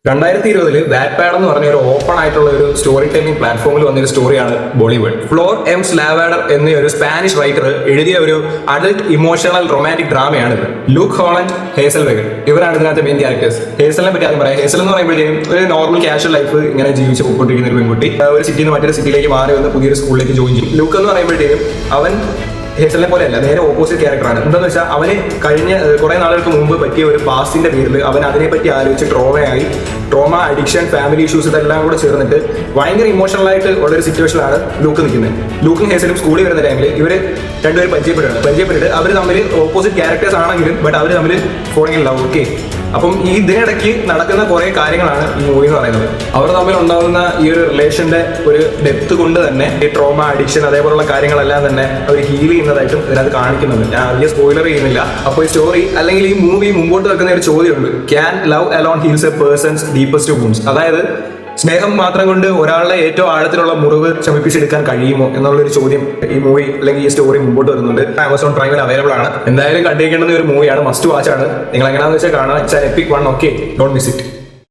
2020 വാറ്റ്പാഡ് എന്ന് പറഞ്ഞ ഒരു ഓപ്പൺ ആയിട്ടുള്ള ഒരു സ്റ്റോറി ടെല്ലിംഗ് പ്ലാറ്റ്ഫോമിൽ വന്നൊരു സ്റ്റോറിയാണ് ബോളിവുഡ്. ഫ്ലോർ എം സ്ലാവാഡർ എന്ന ഒരു സ്പാനിഷ് റൈറ്റർ എഴുതിയ ഒരു അഡൽട്ട് ഇമോഷണൽ റൊമാന്റിക് ഡ്രാമയാണിത്. ലൂക്ക് ഹോളൻഡ്, ഹേസൽ വെഗൻ ഇവരാണ് ഇതിനകത്ത് മെയിൻ ക്യാരക്ടേഴ്സ്. ഹേസലിനെ പറ്റി ആദ്യം പറയാം. ഹേസൽ എന്ന് പറയുമ്പോഴത്തേക്കും ഒരു നോർമൽ കാഷ്വൽ ലൈഫ് ഇങ്ങനെ ജീവിച്ച് പോയിക്കൊണ്ടിരിക്കുന്ന ഒരു പെൺകുട്ടി ഒരു സിറ്റിയിൽ നിന്ന് മറ്റൊരു സിറ്റിയിലേക്ക് മാറി വന്ന് പുതിയൊരു സ്കൂളിലേക്ക് ജോയിൻ ചെയ്യും. ലൂക്ക് എന്ന് പറയുമ്പോഴത്തേക്കും അവൻ ഹേസലിനെ പോലെയല്ല, നേരെ ഓപ്പോസിറ്റ് ക്യാരക്ടറാണ്. എന്താണെന്ന് വെച്ചാൽ അവന് കഴിഞ്ഞ കുറെ നാളുകൾക്ക് മുമ്പ് പറ്റിയ ഒരു പാസ്റ്റിന്റെ പേരിൽ അവൻ അതിനെപ്പറ്റി ആലോചിച്ച് ട്രോമ, അഡിക്ഷൻ, ഫാമിലി ഇഷ്യൂസ് ഇതെല്ലാം കൂടെ ചേർന്നിട്ട് ഭയങ്കര ഇമോഷണൽ ആയിട്ട് ഉള്ളൊരു സിറ്റുവേഷനിലാണ് ലൂക്ക് നിൽക്കുന്നത്. ലൂക്കും ഹേസലും സ്കൂളിൽ വരുന്ന ടൈമിൽ ഇവർ രണ്ടുപേരും പരിചയപ്പെട്ടിട്ട് അവർ തമ്മിൽ ഓപ്പോസിറ്റ് ക്യാരക്ടേഴ്സ് ആണെങ്കിലും ബട്ട് അവർ തമ്മിൽ ഫോണിൽ ലവ്. ഓക്കെ, അപ്പം ഈ ഇതിനിടയ്ക്ക് നടക്കുന്ന കുറെ കാര്യങ്ങളാണ് ഈ മൂവി എന്ന് പറയുന്നത്. അവർ തമ്മിൽ ഉണ്ടാകുന്ന ഈ ഒരു റിലേഷന്റെ ഒരു ഡെപ്ത് കൊണ്ട് തന്നെ ഈ ട്രോമ, അഡിക്ഷൻ അതേപോലുള്ള കാര്യങ്ങളെല്ലാം തന്നെ അവർ ഹീൽ ചെയ്യുന്നതായിട്ടും ഇതിനകത്ത് കാണിക്കുന്നുണ്ട്. ഞാൻ വലിയ സ്പോയിലർ ചെയ്യുന്നില്ല. അപ്പോൾ ഈ സ്റ്റോറി അല്ലെങ്കിൽ ഈ മൂവി മുമ്പോട്ട് വെക്കുന്ന ഒരു ചോദ്യമുണ്ട്: can love alone heals a person's deepest wounds? അതായത് സ്നേഹം മാത്രം കൊണ്ട് ഒരാളുടെ ഏറ്റവും ആഴത്തിലുള്ള മുറിവ് ശമിപ്പിച്ചെടുക്കാൻ കഴിയുമോ എന്നുള്ളൊരു ചോദ്യം ഈ മൂവി അല്ലെങ്കിൽ ഈ സ്റ്റോറി മുമ്പോട്ട് വരുന്നുണ്ട്. ആമസോൺ പ്രൈമിൽ അവൈലബിൾ ആണ്. എന്തായാലും കണ്ടിരിക്കേണ്ടുന്ന ഒരു മൂവിയാണ്, മസ്റ്റ് വാച്ച് ആണ്. നിങ്ങൾ എങ്ങനെയാണെന്ന് വെച്ചാൽ കാണാൻ. It's an EPIC one. Okay, don't miss it.